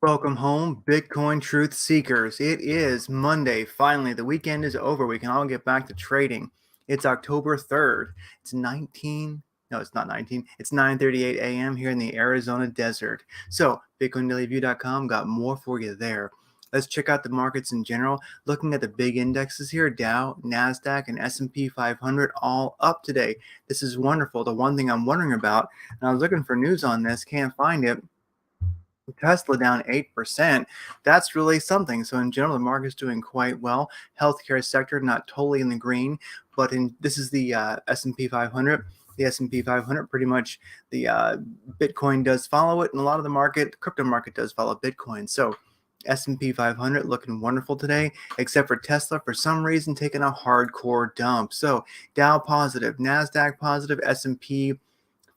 Welcome home, Bitcoin truth seekers. It is Monday. Finally, the weekend is over. We can all get back to trading. It's October 3rd. It's 19. No, it's not 19. It's 9:38 a.m. here in the Arizona desert. So, BitcoinDailyView.com got more for you there. Let's check out the markets in general. Looking at the big indexes here, Dow, Nasdaq, and S&P 500 all up today. This is wonderful. The one thing I'm wondering about, and I was looking for news on this, can't find it. Tesla down 8%. That's really something. So in general, the market's doing quite well. Healthcare sector not totally in the green, but this is the S&P 500. The S&P 500 pretty much the Bitcoin does follow it, and a lot of the crypto market does follow Bitcoin. So S&P 500 looking wonderful today, except for Tesla for some reason taking a hardcore dump. So Dow positive, Nasdaq positive, S&P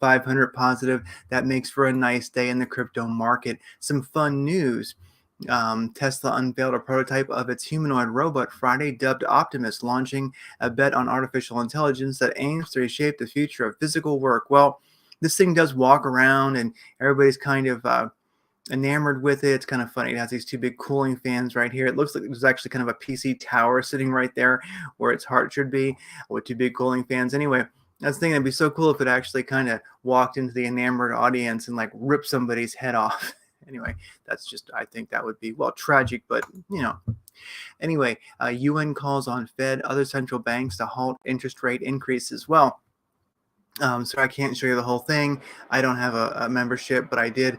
500 positive. That makes for a nice day in the crypto market. Some fun news. Tesla unveiled a prototype of its humanoid robot Friday, dubbed Optimus, launching a bet on artificial intelligence that aims to reshape the future of physical work. Well, this thing does walk around, and everybody's kind of enamored with it. It's kind of funny. It has these two big cooling fans right here. It looks like there's actually kind of a PC tower sitting right there where its heart should be, with two big cooling fans. Anyway, that's the thing. It'd be so cool if it actually kind of walked into the enamored audience and like ripped somebody's head off. Anyway, that's just, I think that would be, well, tragic, but Anyway, UN calls on Fed, other central banks to halt interest rate increases. Well, so I can't show you the whole thing. I don't have a membership, but I did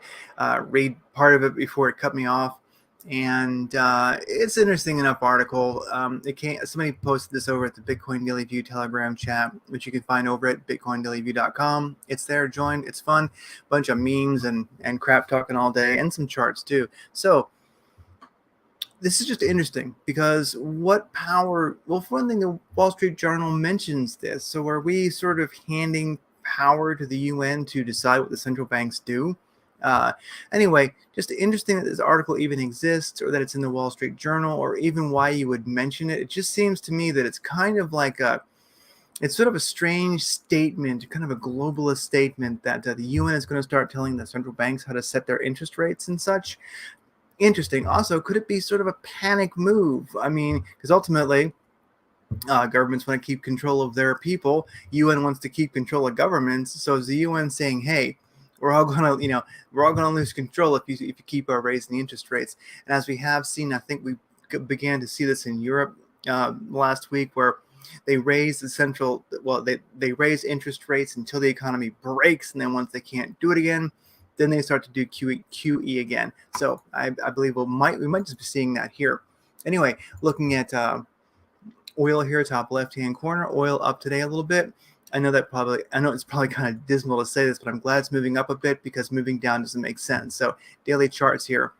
read part of it before it cut me off. And it's an interesting enough article. Somebody posted this over at the Bitcoin Daily View Telegram chat, which you can find over at bitcoindailyview.com. It's there, join. It's fun. Bunch of memes and crap talking all day, and some charts too. So this is just interesting because what power? Well, for one thing, the Wall Street Journal mentions this. So are we sort of handing power to the UN to decide what the central banks do? Anyway, just interesting that this article even exists, or that it's in the Wall Street Journal, or even why you would mention it. It just seems to me that it's kind of like it's sort of a strange statement, kind of a globalist statement that the UN is going to start telling the central banks how to set their interest rates and such. Interesting. Also, could it be sort of a panic move? I mean, because ultimately, governments want to keep control of their people. UN wants to keep control of governments. So is the UN saying, "Hey, we're all gonna lose control if you keep raising the interest rates"? And as we have seen, I think we began to see this in Europe last week, where they raise they raise interest rates until the economy breaks, and then once they can't do it again, then they start to do QE again. So I believe we might just be seeing that here. Anyway, looking at oil here, top left-hand corner, oil up today a little bit. I know it's probably kind of dismal to say this, but I'm glad it's moving up a bit, because moving down doesn't make sense. So daily charts here.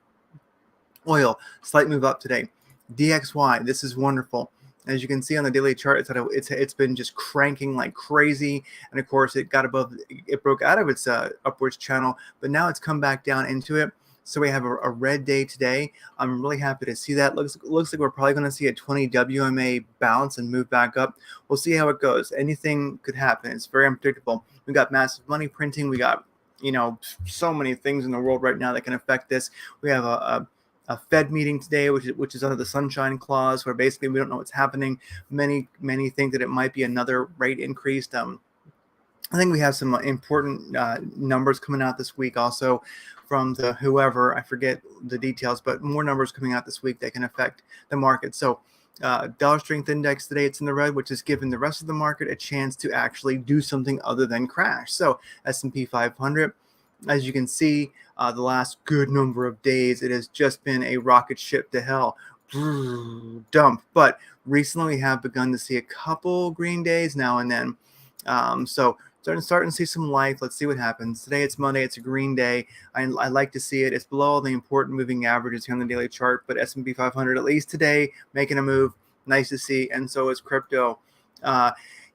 Oil, slight move up today. DXY, this is wonderful. As you can see on the daily chart, it's been just cranking like crazy, and of course it broke out of its upwards channel, but now it's come back down into it. So we have a red day today. I'm really happy to see that. Looks like we're probably going to see a 20 WMA bounce and move back up. We'll see how it goes. Anything could happen. It's very unpredictable. We got massive money printing. We got so many things in the world right now that can affect this. We have a Fed meeting today, which is under the sunshine clause, where basically we don't know what's happening. Many think that it might be another rate increase. I think we have some important numbers coming out this week also from whoever, I forget the details, but more numbers coming out this week that can affect the market. So dollar strength index today, it's in the red, which has given the rest of the market a chance to actually do something other than crash. So S&P 500, as you can see, the last good number of days, it has just been a rocket ship to hell. Dump. But recently we have begun to see a couple green days now and then. So starting to see some life. Let's see what happens. Today it's Monday. It's a green day. I like to see it. It's below all the important moving averages here on the daily chart, but S&P 500 at least today making a move. Nice to see. And so is crypto.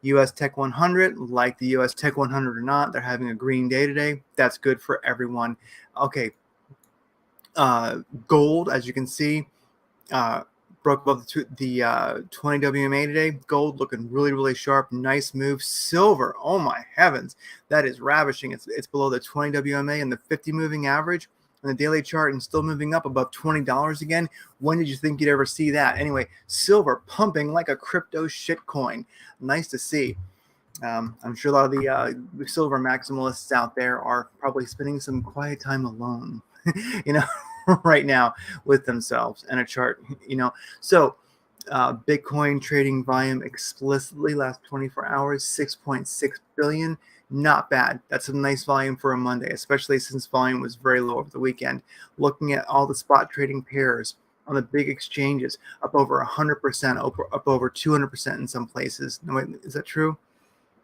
US Tech 100, like the US Tech 100 or not, they're having a green day today. That's good for everyone. Okay. Gold, as you can see, broke above the 20 WMA today. Gold looking really, really sharp. Nice move. Silver, oh my heavens, that is ravishing. It's below the 20 WMA and the 50 moving average. on the daily chart and still moving up above $20 again. When did you think you'd ever see that? Anyway, silver pumping like a crypto shitcoin. Nice to see. I'm sure a lot of the silver maximalists out there are probably spending some quiet time alone, you know, right now with themselves and a chart, you know. So Bitcoin trading volume explicitly last 24 hours, 6.6 billion. Not bad. That's a nice volume for a Monday, especially since volume was very low over the weekend. Looking at all the spot trading pairs on the big exchanges, up over 100%, up over 200% in some places. No, wait, is that true?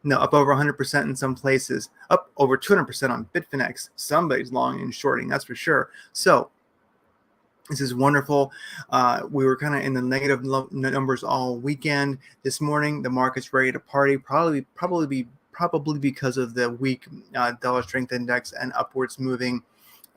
No, up over 100% in some places, up over 200% on Bitfinex. Somebody's long and shorting, that's for sure. So this is wonderful. We were kind of in the negative numbers all weekend. This morning, the market's ready to party. Probably because of the weak dollar strength index and upwards moving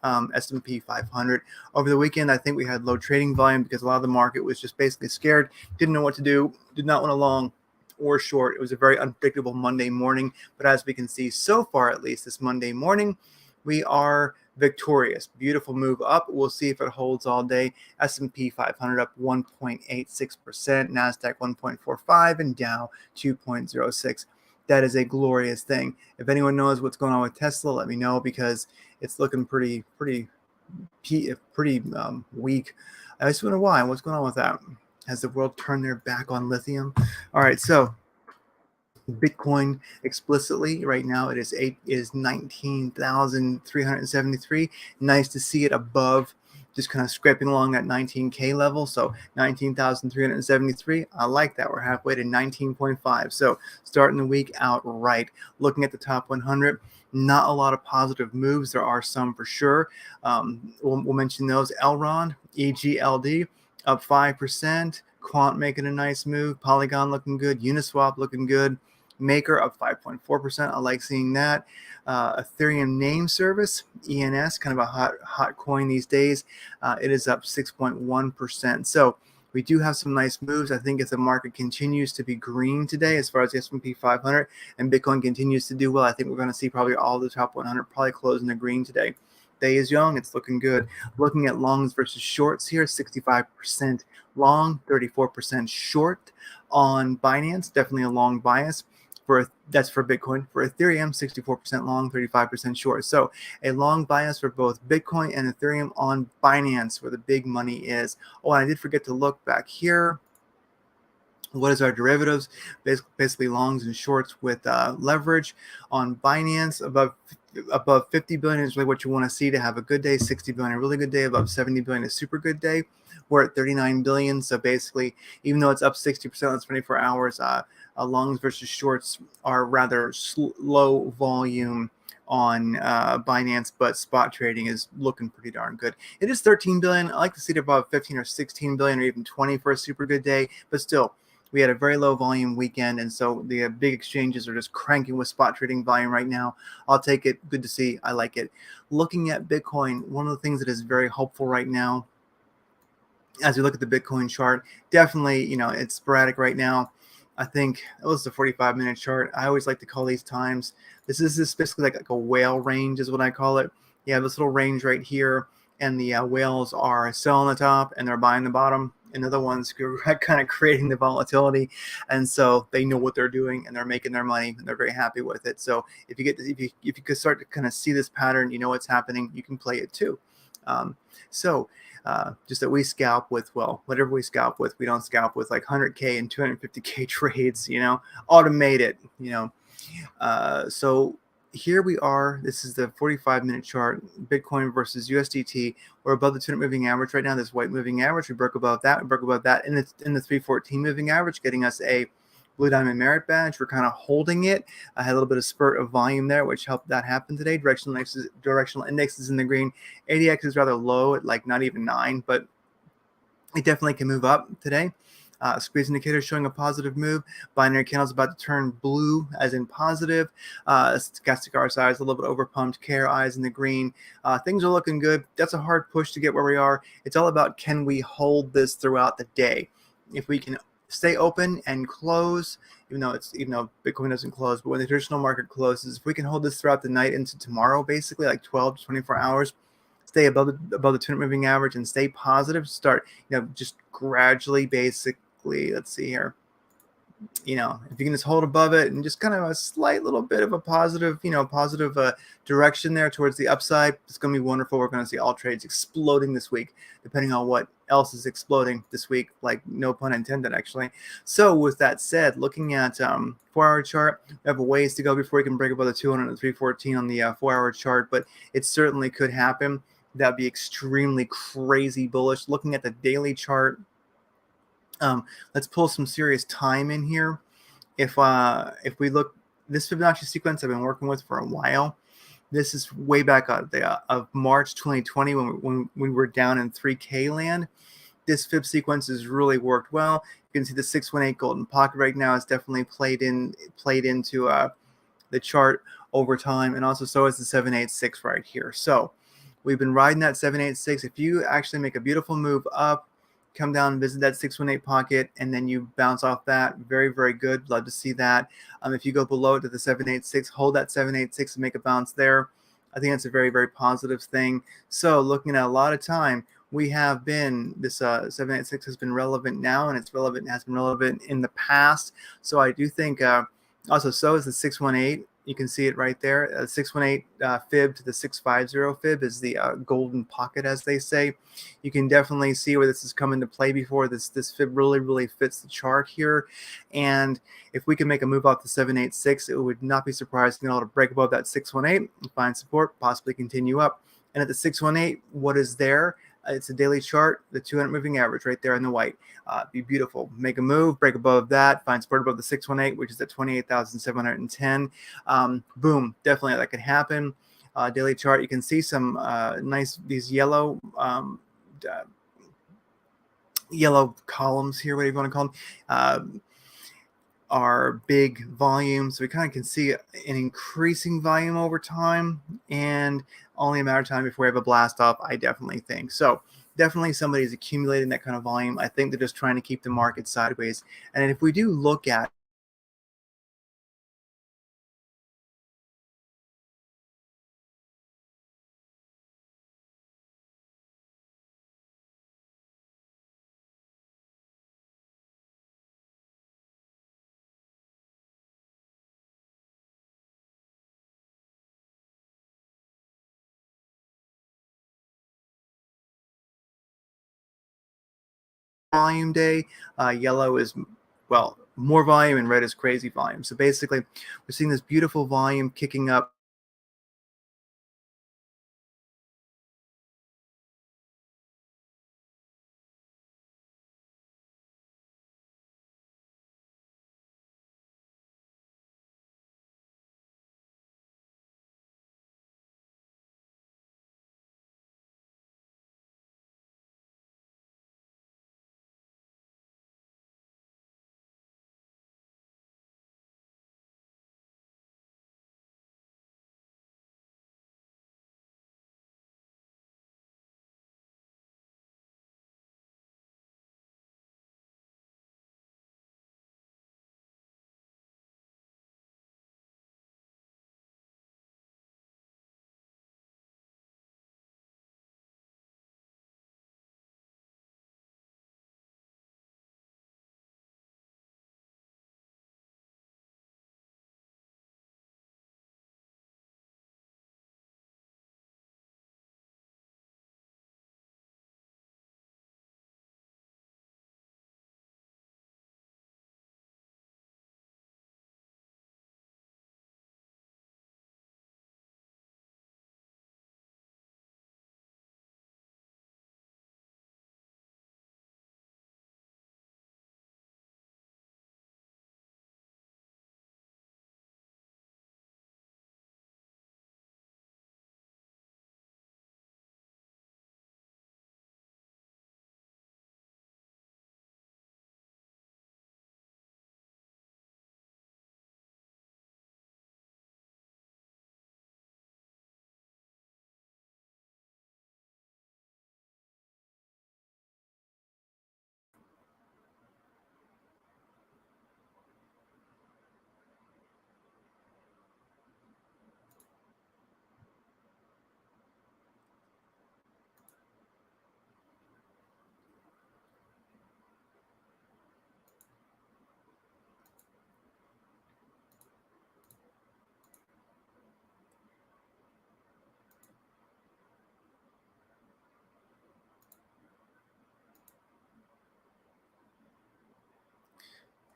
S&P 500. Over the weekend, I think we had low trading volume because a lot of the market was just basically scared, didn't know what to do, did not want to long or short. It was a very unpredictable Monday morning. But as we can see so far, at least this Monday morning, we are victorious. Beautiful move up. We'll see if it holds all day. S&P 500 up 1.86%, NASDAQ 1.45%, and Dow 2.06%. That is a glorious thing. If anyone knows what's going on with Tesla, let me know, because it's looking pretty weak. I just wonder why. What's going on with that? Has the world turned their back on lithium? All right, so Bitcoin explicitly right now it is 19,373. Nice to see it above, just kind of scraping along that 19K level. So 19,373. I like that. We're halfway to 19.5. So starting the week out right. Looking at the top 100, not a lot of positive moves. There are some for sure. We'll mention those. Elrond, EGLD up 5%. Quant making a nice move. Polygon looking good. Uniswap looking good. Maker up 5.4%. I like seeing that. Ethereum name service, ENS, kind of a hot coin these days. It is up 6.1%. So we do have some nice moves. I think if the market continues to be green today, as far as the S&P 500 and Bitcoin continues to do well, I think we're going to see probably all the top 100 probably close in the green today. Day is young. It's looking good. Looking at longs versus shorts here, 65% long, 34% short on Binance. Definitely a long bias. That's for Bitcoin. For Ethereum, 64% long, 35% short. So a long bias for both Bitcoin and Ethereum on Binance, where the big money is. Oh, and I did forget to look back here. What is our derivatives? Basically longs and shorts with leverage on Binance. Above 50 billion is really what you want to see to have a good day. 60 billion, a really good day. Above 70 billion, a super good day. We're at 39 billion. So basically, even though it's up 60% in 24 hours, longs versus shorts are rather low volume on Binance, but spot trading is looking pretty darn good. It is 13 billion. I like to see it above 15 or 16 billion or even 20 for a super good day, but still, we had a very low volume weekend, and so the big exchanges are just cranking with spot trading volume right now. I'll take it. Good to see. I like it. Looking at Bitcoin, one of the things that is very helpful right now, as we look at the Bitcoin chart, definitely, it's sporadic right now. I think it was the 45-minute chart. I always like to call these times. This is basically like a whale range is what I call it. You have this little range right here, and the whales are selling the top and they're buying the bottom. And they're the ones who are kind of creating the volatility, and so they know what they're doing and they're making their money and they're very happy with it. So if you could start to kind of see this pattern, you know what's happening, you can play it too. Just that we scalp with, well, whatever we scalp with, we don't scalp with like 100K and 250K trades, automate it, So here we are. This is the 45-minute chart, Bitcoin versus USDT. We're above the 200 moving average right now. This white moving average, we broke above that. And it's in the 314 moving average, getting us a blue diamond merit badge. We're kind of holding it. I had a little bit of spurt of volume there, which helped that happen today. Directional index is in the green. ADX is rather low at like not even 9, but it definitely can move up today. Squeeze indicator showing a positive move. Binary candles about to turn blue, as in positive. Stochastic RSI is a little bit overpumped. KRI is in the green. Things are looking good. That's a hard push to get where we are. It's all about, can we hold this throughout the day? If we can stay open and close, even though Bitcoin doesn't close, but when the traditional market closes, if we can hold this throughout the night into tomorrow, basically like 12 to 24 hours, stay above the 200 moving average and stay positive. Start, just gradually, basically. Let's see here. If you can just hold above it and just kind of a slight little bit of a positive, positive direction there towards the upside, it's going to be wonderful. We're going to see all trades exploding this week, depending on what else is exploding this week, like no pun intended, actually. So with that said, looking at 4-hour chart, we have a ways to go before we can break above the 200 and 314 on the 4-hour chart, but it certainly could happen. That'd be extremely crazy bullish. Looking at the daily chart, let's pull some serious time in here. If we look, this Fibonacci sequence I've been working with for a while. This is way back of March 2020 when we were down in 3K land. This Fib sequence has really worked well. You can see the 618 golden pocket right now is definitely played into the chart over time, and also so is the 786 right here. So we've been riding that 786. If you actually make a beautiful move up, come down, visit that 618 pocket, and then you bounce off that, very, very good. Love to see that. If you go below it to the 786, hold that 786 and make a bounce there. I think that's a very, very positive thing. So looking at a lot of time, we have been, this 786 has been relevant now, and has been relevant in the past. So I do think, also so is the 618. You can see it right there. 618 fib to the 650 fib is the golden pocket, as they say. You can definitely see where this has come into play before. This fib really, really fits the chart here. And if we can make a move off the 786, it would not be surprising at all to break above that 618 and find support, possibly continue up. And at the 618, what is there? It's a daily chart, the 200 moving average right there in the white. Be beautiful. Make a move, break above that, find support above the 618, which is at 28,710. Boom, definitely that could happen. Daily chart, you can see some these yellow yellow columns here, whatever you want to call them. Are big volumes. So we kind of can see an increasing volume over time, and only a matter of time before we have a blast off, I definitely think. So definitely somebody's accumulating that kind of volume. I think they're just trying to keep the market sideways. And if we do look at volume day, yellow is, well, more volume, and red is crazy volume. So basically, we're seeing this beautiful volume kicking up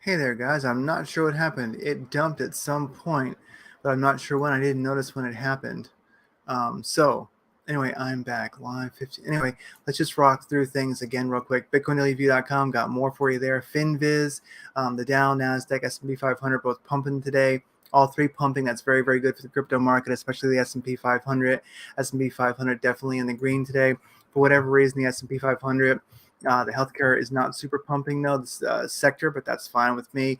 Hey there, guys. I'm not sure what happened. It dumped at some point, but I'm not sure when. I didn't notice when it happened. So anyway, I'm back live 15. Anyway, let's just rock through things again real quick. BitcoinDailyView.com got more for you there. FinViz, the Dow, Nasdaq, S&P 500 both pumping today. All three pumping. That's very, very good for the crypto market, especially the S&P 500. S&P 500 definitely in the green today. For whatever reason, the S&P 500. The healthcare is not super pumping though, this sector, but that's fine with me.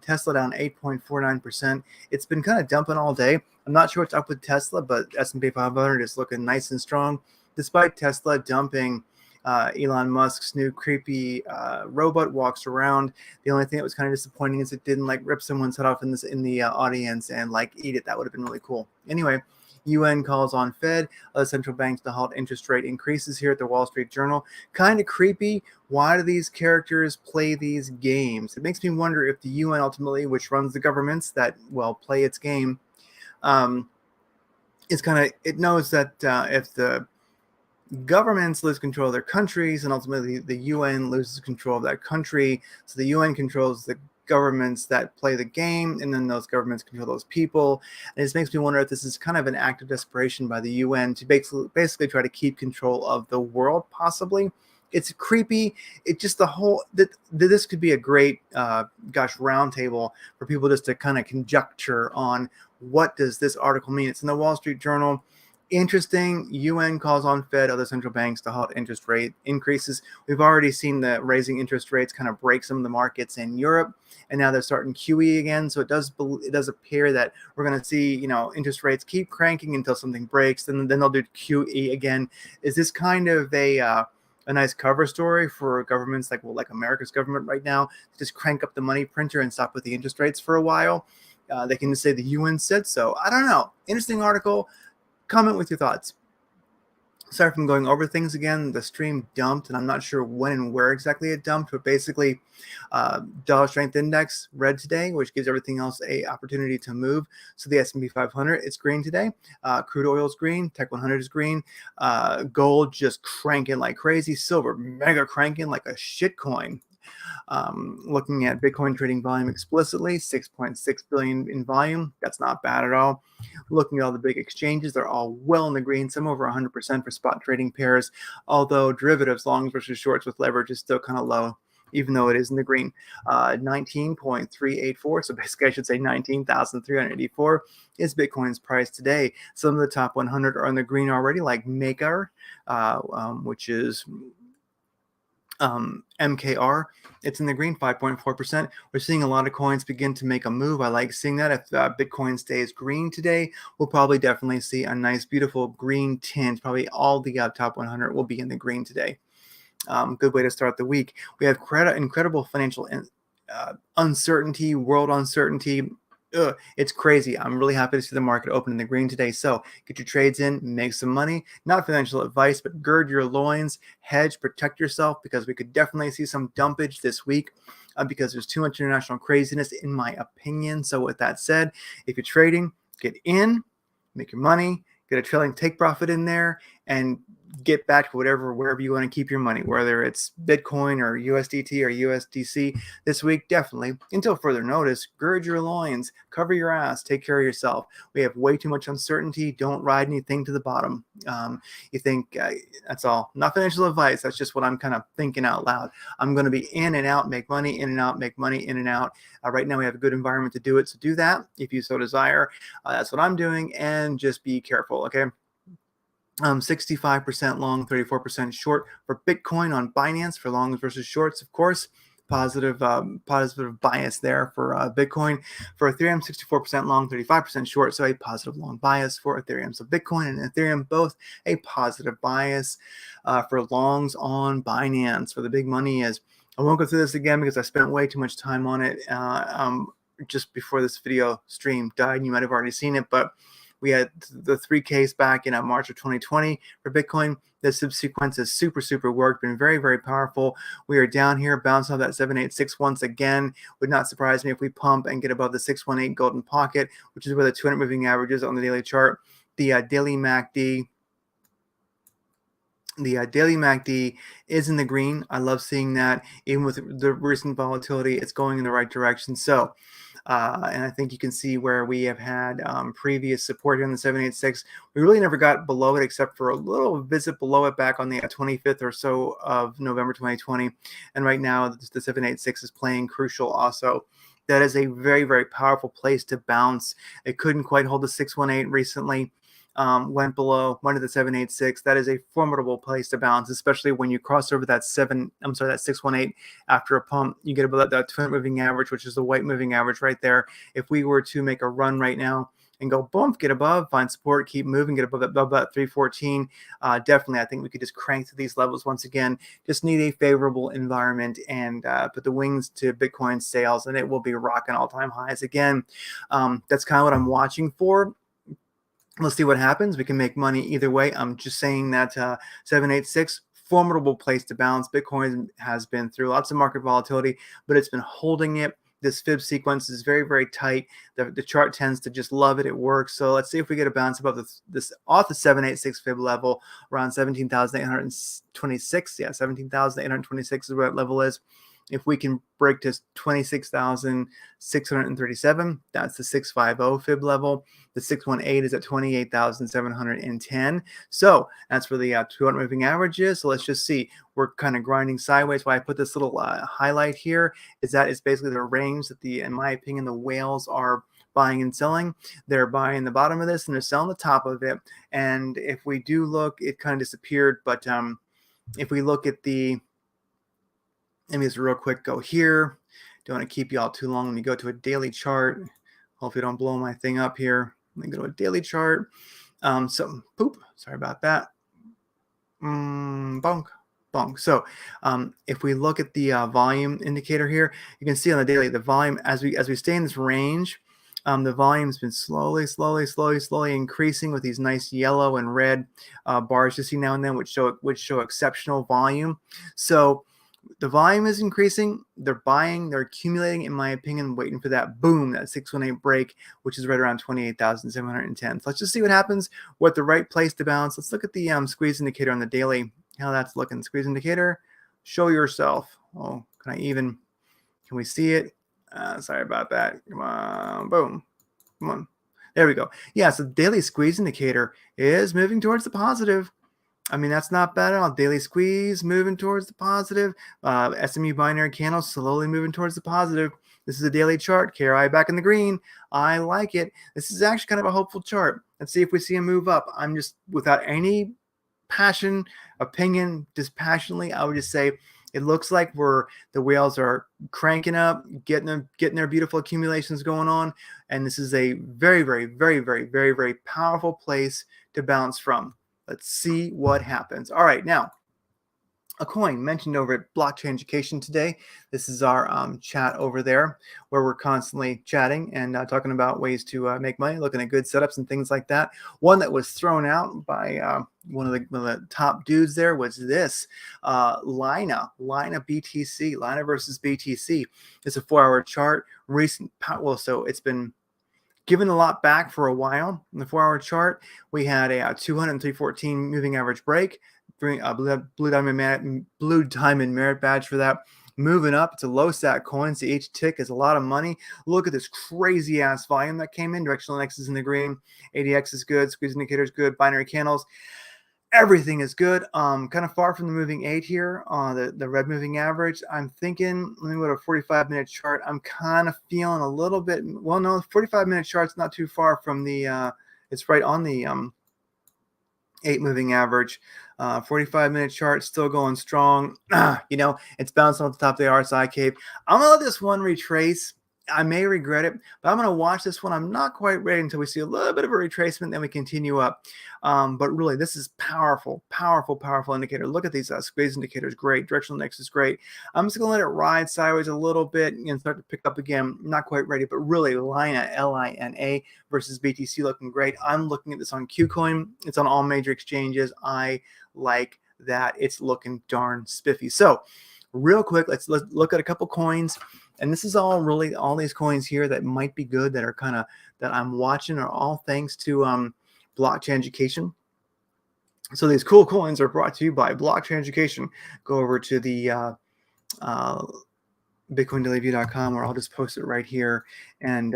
Tesla down 8.49%. It's been kind of dumping all day. I'm not sure what's up with Tesla, but S&P 500 is looking nice and strong, despite Tesla dumping. Elon Musk's new creepy robot walks around. The only thing that was kind of disappointing is it didn't like rip someone's head off in the audience and like eat it. That would have been really cool. Anyway, UN calls on Fed, other central banks to halt interest rate increases here at the Wall Street Journal. Kind of creepy. Why do these characters play these games? It makes me wonder if the UN ultimately, which runs the governments that, well, play its game, it knows that if the governments lose control of their countries and ultimately the UN loses control of that country, so the UN controls the governments that play the game, and then those governments control those people. And it just makes me wonder if this is kind of an act of desperation by the UN to basically try to keep control of the world, possibly. It's creepy. It just the whole that this could be a great roundtable for people just to kind of conjecture on what does this article mean. It's in the Wall Street Journal. Interesting. UN calls on Fed, other central banks to halt interest rate increases. We've already seen the raising interest rates kind of break some of the markets in Europe, and now they're starting QE again. So it does appear that we're going to see interest rates keep cranking until something breaks, then they'll do QE again. Is this kind of a nice cover story for governments like America's government right now to just crank up the money printer and stop with the interest rates for a while? They can just say the UN said so. I don't know. Interesting article. Comment with your thoughts. Sorry if I'm going over things again. The stream dumped, and I'm not sure when and where exactly it dumped, but basically dollar strength index red today, which gives everything else a opportunity to move. So the S&P 500, it's green today. Crude oil is green. Tech 100 is green. Gold just cranking like crazy. Silver mega cranking like a shit coin. Looking at Bitcoin trading volume explicitly, 6.6 billion in volume. That's not bad at all. Looking at all the big exchanges, they're all well in the green, some over 100% for spot trading pairs, although derivatives, longs versus shorts with leverage, is still kind of low, even though it is in the green. 19.384, so basically I should say 19,384 is Bitcoin's price today. Some of the top 100 are in the green already, like Maker, which is MKR. It's in the green, 5.4%. We're seeing a lot of coins begin to make a move. I like seeing that. If Bitcoin stays green today, we'll probably definitely see a nice, beautiful green tint. Probably all the top 100 will be in the green today. Good way to start the week. We have incredible financial uncertainty, world uncertainty. It's crazy. I'm really happy to see the market open in the green today. So get your trades in, make some money. Not financial advice, but gird your loins, hedge, protect yourself, because we could definitely see some dumpage this week because there's too much international craziness, in my opinion. So with that said, if you're trading, get in, make your money, get a trailing take profit in there, and get back to wherever you want to keep your money, whether it's Bitcoin or USDT or USDC. This week, definitely, until further notice, gird your loins, cover your ass, take care of yourself. We have way too much uncertainty. Don't ride anything to the bottom. You think that's all. Not financial advice. That's just what I'm kind of thinking out loud. I'm going to be in and out, make money, in and out, make money, in and out. Right now, we have a good environment to do it. So do that if you so desire. That's what I'm doing. And just be careful, okay? 65% long, 34% short for Bitcoin on Binance for longs versus shorts, of course. Positive bias there for Bitcoin. For Ethereum, 64% long, 35% short, so a positive long bias for Ethereum. So Bitcoin and Ethereum, both a positive bias for longs on Binance. For the big money is, I won't go through this again because I spent way too much time on it just before this video stream died. You might have already seen it, but we had the 3Ks back in March of 2020 for Bitcoin. The subsequence has super worked, been very, very powerful. We are down here, bouncing off that 786 once again. Would not surprise me if we pump and get above the 618 golden pocket, which is where the 200 moving average is on the daily chart. The daily MACD The daily MACD is in the green. I love seeing that. Even with the recent volatility, it's going in the right direction. So, and I think you can see where we have had previous support here in the 786. We really never got below it except for a little visit below it back on the 25th or so of November 2020. And right now, the 786 is playing crucial also. That is a very, very powerful place to bounce. It couldn't quite hold the 618 recently. Went below, went to the 786. That is a formidable place to bounce, especially when you cross over that 618 after a pump. You get above that 200 moving average, which is the white moving average right there. If we were to make a run right now and go bump, get above, find support, keep moving, get above that 314, definitely I think we could just crank to these levels once again. Just need a favorable environment and put the wings to Bitcoin sales, and it will be rocking all-time highs again. That's kind of what I'm watching for. Let's see what happens. We can make money either way. I'm just saying that 786, formidable place to bounce. Bitcoin has been through lots of market volatility, but it's been holding it. This fib sequence is very, very tight. The chart tends to just love it. It works. So let's see if we get a bounce above this off the 786 fib level around 17,826. Yeah, 17,826 is where that level is. If we can break to 26,637, that's the 650 fib level. The 618 is at 28,710. So that's where the 200 moving average is. So let's just see. We're kind of grinding sideways. Why I put this little highlight here is that it's basically the range that in my opinion, the whales are buying and selling. They're buying the bottom of this and they're selling the top of it. And if we do look, it kind of disappeared. But if we look at let me just real quick go here. Don't want to keep you all too long. Let me go to a daily chart. Hopefully don't blow my thing up here. Let me go to a daily chart. Sorry about that. Bonk. So if we look at the volume indicator here, you can see on the daily, the volume, as we stay in this range, the volume's been slowly increasing with these nice yellow and red bars you see now and then, which show exceptional volume. So the volume is increasing. They're buying. They're accumulating, in my opinion, waiting for that boom, that 618 break, which is right around 28,710. So let's just see what happens. What the right place to bounce. Let's look at the squeeze indicator on the daily. How that's looking. Squeeze indicator. Show yourself. Oh, can we see it? Sorry about that. Come on. Boom. Come on. There we go. Yeah, so the daily squeeze indicator is moving towards the positive. I mean, that's not bad at all. Daily squeeze moving towards the positive. SMU binary candle slowly moving towards the positive. This is a daily chart. KRI back in the green. I like it. This is actually kind of a hopeful chart. Let's see if we see a move up. I'm just, without any passion, opinion, dispassionately, I would just say it looks like the whales are cranking up, getting their beautiful accumulations going on. And this is a very, very, very, very, very, very powerful place to bounce from. Let's see what happens. All right, now, a coin mentioned over at Blockchain Education today. This is our chat over there where we're constantly chatting and talking about ways to make money, looking at good setups and things like that. One that was thrown out by one of the top dudes there was this Lina BTC, Lina versus BTC. It's a 4-hour chart. So it's been given a lot back for a while. In the 4-hour chart, we had a 203.14 moving average break, blue diamond merit badge for that. Moving up, it's a low sat coin, so each tick is a lot of money. Look at this crazy ass volume that came in. Directional X is in the green, ADX is good, squeeze indicator is good, binary candles. Everything is good. Kind of far from the moving 8 here, the red moving average. I'm thinking, let me go to a 45-minute chart. I'm kind of feeling a little bit, well, no, 45-minute chart's not too far from the, it's right on the 8 moving average. 45-minute chart still going strong. It's bouncing off the top of the RSI cave. I'm going to let this one retrace. I may regret it, but I'm going to watch this one. I'm not quite ready until we see a little bit of a retracement, then we continue up. But really, this is powerful indicator. Look at these squeeze indicators. Great. Directional X is great. I'm just going to let it ride sideways a little bit and start to pick up again. Not quite ready, but really, Lina, Lina versus BTC looking great. I'm looking at this on KuCoin. It's on all major exchanges. I like that. It's looking darn spiffy. So real quick, let's look at a couple coins. And this is all these coins here that might be good that are that I'm watching are all thanks to blockchain education. So these cool coins are brought to you by Blockchain Education. Go over to the uh, bitcoindailyview.com, or I'll just post it right here, and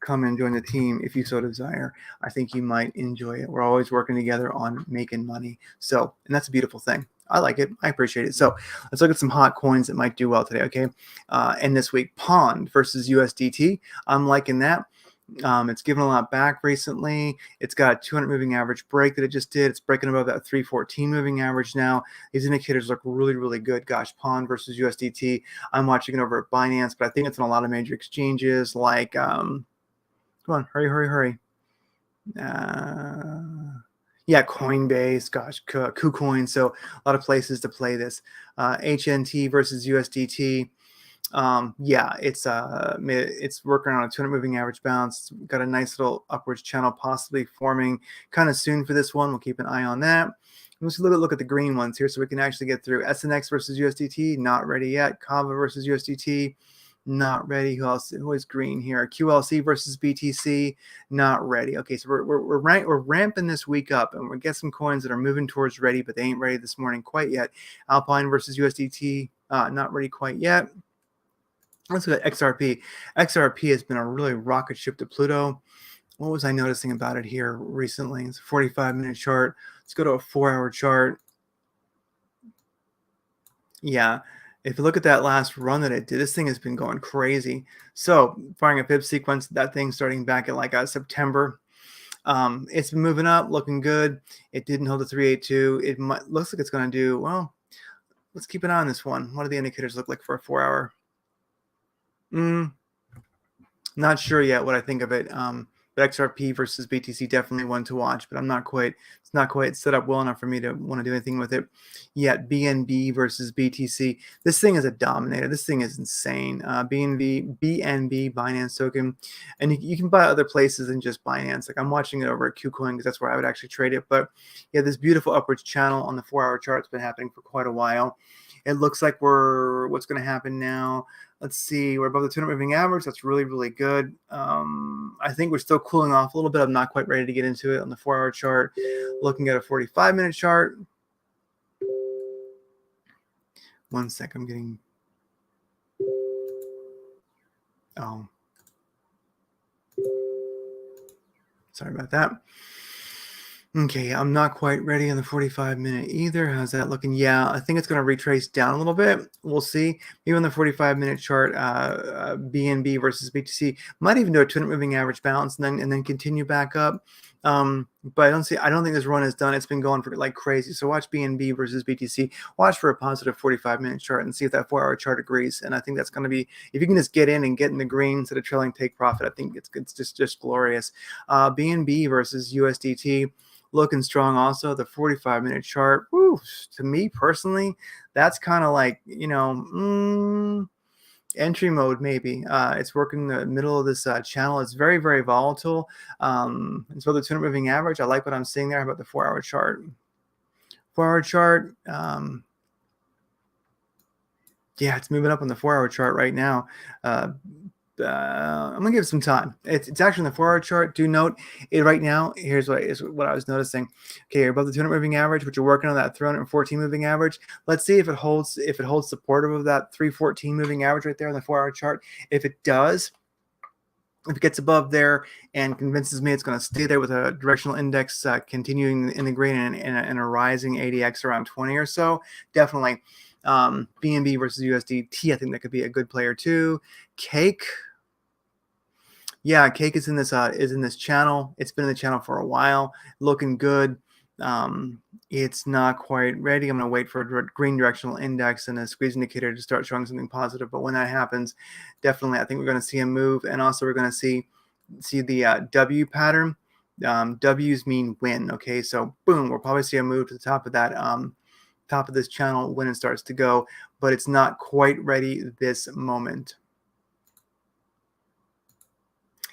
come and join the team if you so desire. I think you might enjoy it. We're always working together on making money. So, and that's a beautiful thing. I like it. I appreciate it. So let's look at some hot coins that might do well today. Okay. And this week, Pond versus USDT. I'm liking that. It's given a lot back recently. It's got a 200 moving average break that it just did. It's breaking above that 314 moving average now. These indicators look really, really good. Gosh, Pond versus USDT. I'm watching it over at Binance, but I think it's on a lot of major exchanges like, come on, hurry. Yeah, Coinbase, gosh, KuCoin. So a lot of places to play this. HNT versus USDT. Yeah, it's working on a 200 moving average bounce. Got a nice little upwards channel possibly forming kind of soon for this one. We'll keep an eye on that. Let's look at the green ones here so we can actually get through. SNX versus USDT, not ready yet. Kava versus USDT, not ready. Who else? Who is green here? QLC versus BTC, not ready. Okay, so we're ramping this week up, and we get some coins that are moving towards ready, but they ain't ready this morning quite yet. Alpine versus USDT, not ready quite yet. Let's look at XRP. XRP has been a really rocket ship to Pluto. What was I noticing about it here recently? It's a 45-minute chart. Let's go to a 4-hour chart. Yeah, if you look at that last run that it did, this thing has been going crazy. So firing a fib sequence, that thing starting back at like September. It's been moving up, looking good. It didn't hold the 382. It looks like it's going to do well. Let's keep an eye on this one. What do the indicators look like for a 4-hour? Not sure yet what I think of it. But XRP versus BTC, definitely one to watch, but it's not quite set up well enough for me to want to do anything with it yet. BNB versus BTC. This thing is a dominator. This thing is insane. BNB, Binance token. And you can buy other places than just Binance. Like I'm watching it over at KuCoin because that's where I would actually trade it. But yeah, this beautiful upwards channel on the 4-hour chart has been happening for quite a while. It looks like what's going to happen now. Let's see, we're above the 200 moving average. That's really, really good. I think we're still cooling off a little bit. I'm not quite ready to get into it on the 4-hour chart. Looking at a 45-minute chart. One sec, I'm getting... Oh. Sorry about that. Okay, I'm not quite ready on the 45-minute either. How's that looking? Yeah, I think it's going to retrace down a little bit. We'll see. Maybe on the 45-minute chart, BNB versus BTC might even do a 200 moving average bounce and then continue back up. But I don't think this run is done. It's been going for like crazy. So watch BNB versus BTC. Watch for a positive 45-minute chart and see if that 4-hour chart agrees. And I think that's going to be, if you can just get in and get in the green instead of trailing, take profit. I think it's just glorious. BNB versus USDT. Looking strong also. The 45-minute chart, whew, to me personally, that's kind of like, entry mode maybe. It's working in the middle of this channel. It's very, very volatile. It's about the 200 moving average. I like what I'm seeing there. How about the 4-hour chart? 4-hour chart, yeah, it's moving up on the 4-hour chart right now. I'm gonna give it some time. It's actually in the 4-hour chart. Do note it right now. Here's what I was noticing. Okay, you're above the 200 moving average, but you're working on that 314 moving average. Let's see if it holds supportive of that 314 moving average right there on the 4-hour chart. If it does, if it gets above there and convinces me it's going to stay there with a directional index continuing in the green and a rising ADX around 20 or so, definitely. BNB versus USDT, I think that could be a good player too. Cake, yeah, Cake is in this channel. It's been in the channel for a while, looking good. It's not quite ready. I'm going to wait for a green directional index and a squeeze indicator to start showing something positive. But when that happens, definitely, I think we're going to see a move, and also we're going to see the W pattern. W's mean win. Okay, so boom, we'll probably see a move to the top of that top of this channel when it starts to go, but it's not quite ready this moment.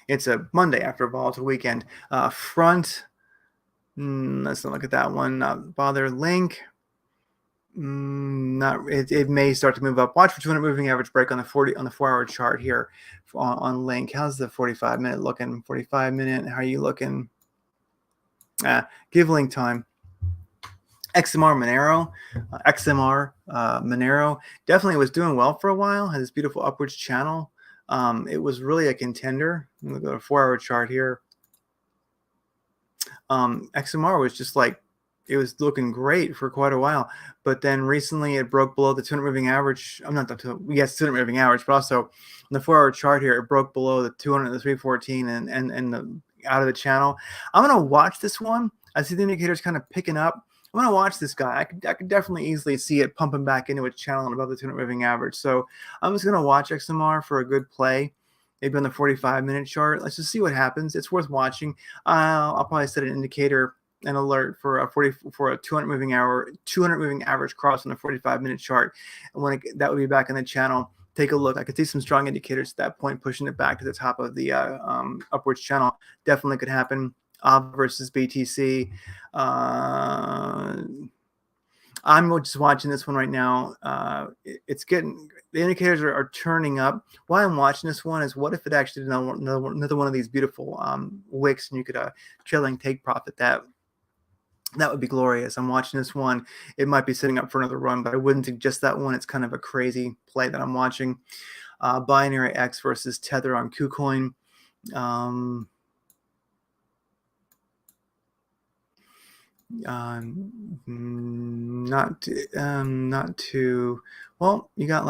It's a Monday after a volatile weekend. Front. Let's not look at that one. Not bother. Link. It may start to move up. Watch for 200 moving average break on the 4-hour chart here on Link. How's the 45-minute looking? 45-minute. How are you looking? Give Link time. Monero definitely was doing well for a while, had this beautiful upwards channel. It was really a contender. I'm going to go to a 4-hour chart here. XMR was just like, it was looking great for quite a while, but then recently it broke below the 200 moving average. I'm not the yes, 200 moving average, but also on the 4-hour chart here, it broke below the 200, the 314, and the out of the channel. I'm gonna watch this one. I see the indicators kind of picking up. I'm gonna watch this guy. I could definitely easily see it pumping back into its channel and above the 200 moving average. So I'm just gonna watch XMR for a good play. Maybe on the 45-minute chart. Let's just see what happens. It's worth watching. I'll probably set an indicator, an alert for a 200 moving average cross on the 45-minute chart. And when that would be back in the channel, take a look. I could see some strong indicators at that point, pushing it back to the top of the upwards channel. Definitely could happen. Versus BTC. I'm just watching this one right now. It's getting, the indicators are turning up. Why I'm watching this one is, what if it actually did another one of these beautiful wicks, and you could trailing take profit that. That would be glorious. I'm watching this one. It might be setting up for another run, but I wouldn't suggest that one. It's kind of a crazy play that I'm watching. Binary X versus Tether on KuCoin. Not too well. You got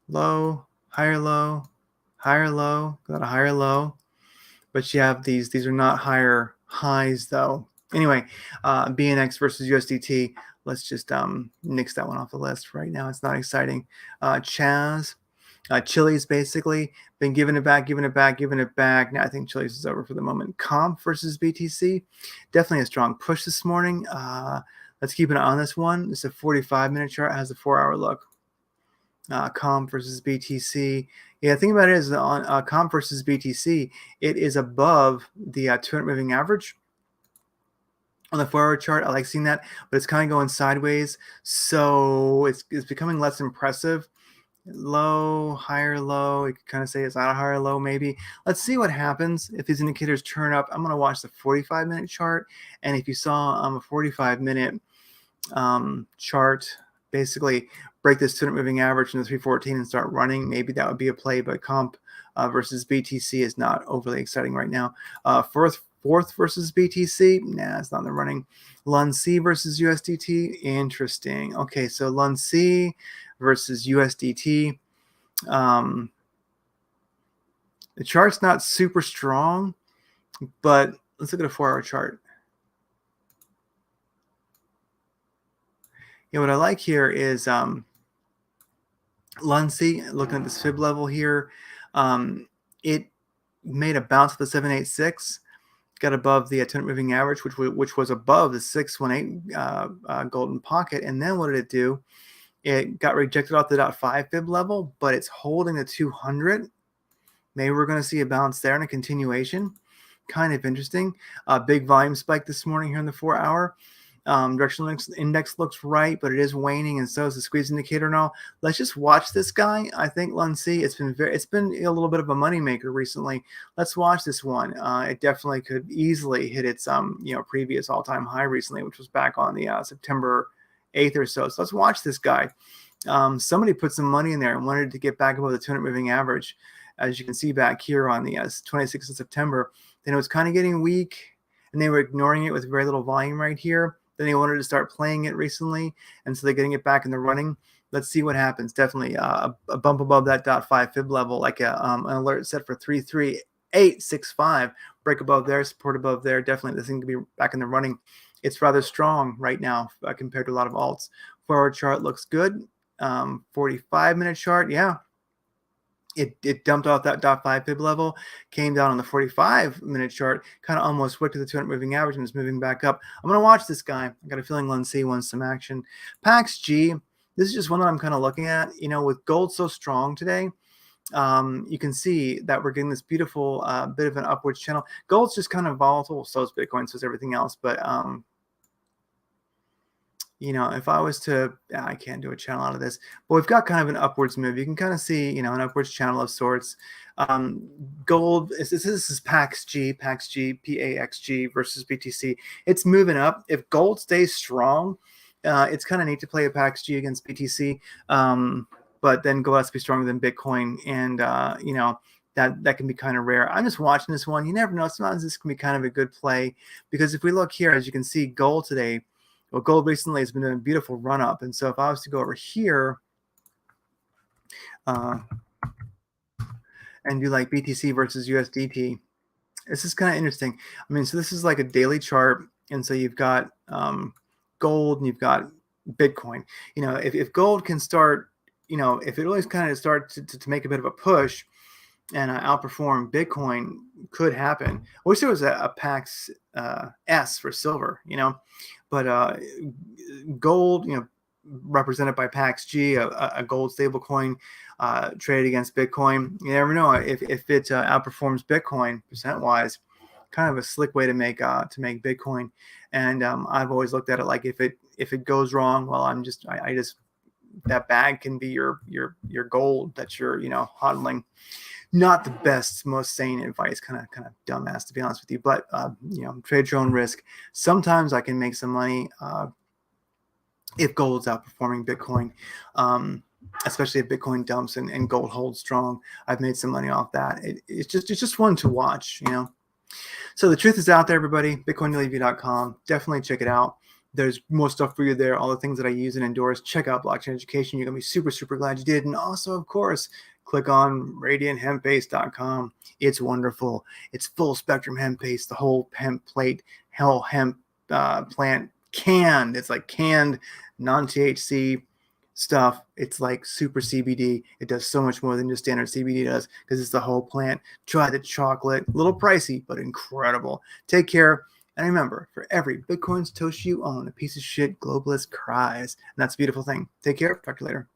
low, higher low, got a higher low, but you have these are not higher highs though. Anyway, BNX versus USDT. Let's just nix that one off the list right now. It's not exciting. Chaz. Chili's basically been giving it back. Now I think Chili's is over for the moment. Comp versus BTC, definitely a strong push this morning. Let's keep an eye on this one. It's a 45-minute chart. It has a 4-hour look. Comp versus BTC. Yeah, the thing about it is, on Comp versus BTC, it is above the 200 moving average. On the 4-hour chart, I like seeing that, but it's kind of going sideways, so it's becoming less impressive. Low, higher low. You could kind of say it's not a higher low, maybe. Let's see what happens if these indicators turn up. I'm going to watch the 45-minute chart, and if you saw a 45-minute chart basically break this 200 moving average in the 314 and start running, maybe that would be a play. But Comp versus BTC is not overly exciting right now. Fourth versus BTC, nah, it's not in the running. LUNC versus USDT, interesting. Okay, so LUNC versus USDT. The chart's not super strong, but let's look at a 4-hour chart. Yeah, what I like here is LUNC, looking at this fib level here, it made a bounce to the 786, got above the 200 moving average, which was above the 618 golden pocket, and then what did it do? It got rejected off the 0.5 fib level, but it's holding the 200. Maybe we're going to see a bounce there and a continuation. Kind of interesting. Big volume spike this morning here in the 4-hour. Directional index looks right, but it is waning, and so is the squeeze indicator and all. Let's just watch this guy. I think LUNC, it's been a little bit of a moneymaker recently. Let's watch this one. It definitely could easily hit its previous all-time high recently, which was back on the September 8th or so. So let's watch this guy. Somebody put some money in there and wanted to get back above the 200 moving average, as you can see back here on the 26th of September. Then it was kind of getting weak, and they were ignoring it with very little volume right here. Then they wanted to start playing it recently, and so they're getting it back in the running. Let's see what happens. Definitely a bump above that 0.5 fib level, like an alert set for 33865. Break above there, support above there. Definitely this thing could be back in the running. It's rather strong right now compared to a lot of alts. 4-hour chart looks good. 45-minute chart, yeah. It dumped off that 0.5 fib level, came down on the 45-minute chart, kind of almost wicked to the 200 moving average, and is moving back up. I'm going to watch this guy. I got a feeling LUNC wants some action. PAXG, this is just one that I'm kind of looking at. With gold so strong today, you can see that we're getting this beautiful bit of an upwards channel. Gold's just kind of volatile, so is Bitcoin, so is everything else. But you know, if I was to, I can't do a channel out of this, but we've got kind of an upwards move. You can kind of see, you know, an upwards channel of sorts. Gold, this is PAXG, PAXG versus BTC. It's moving up. If gold stays strong, it's kind of neat to play a PAXG against BTC. But then gold has to be stronger than Bitcoin. And, you know, that can be kind of rare. I'm just watching this one. You never know. Sometimes this can be kind of a good play, because if we look here, as you can see, gold today, well, gold recently has been doing a beautiful run up. And so if I was to go over here and do like BTC versus USDT, this is kind of interesting. I mean, so this is like a daily chart. And so you've got gold and you've got Bitcoin. You know, if gold can start, you know, if it always kind of starts to make a bit of a push and outperform Bitcoin, could happen. I wish there was a PAX S for silver, you know, but gold, you know, represented by PAXG, a gold stable coin, traded against Bitcoin. You never know if it outperforms Bitcoin percent-wise. Kind of a slick way to make Bitcoin. And I've always looked at it like if it goes wrong, well, I just that bag can be your gold that you're, you know, hodling. Not the best, most sane advice, kind of dumbass, to be honest with you. But you know, trade your own risk. Sometimes I can make some money if gold's outperforming Bitcoin, especially if Bitcoin dumps and gold holds strong. I've made some money off that. It's just fun to watch, you know. So the truth is out there, everybody. BitcoinDailyView.com. Definitely check it out. There's more stuff for you there. All the things that I use and endorse. Check out Blockchain Education. You're going to be super glad you did. And also, of course, click on radianthemppaste.com. It's wonderful. It's full spectrum hemp paste, the whole hemp plate, hemp plant canned. It's like canned, non-THC stuff. It's like super CBD. It does so much more than just standard CBD does, because it's the whole plant. Try the chocolate. A little pricey, but incredible. Take care. And remember, for every Bitcoin Satoshi you own, a piece of shit globalist cries. And that's a beautiful thing. Take care. Talk to you later.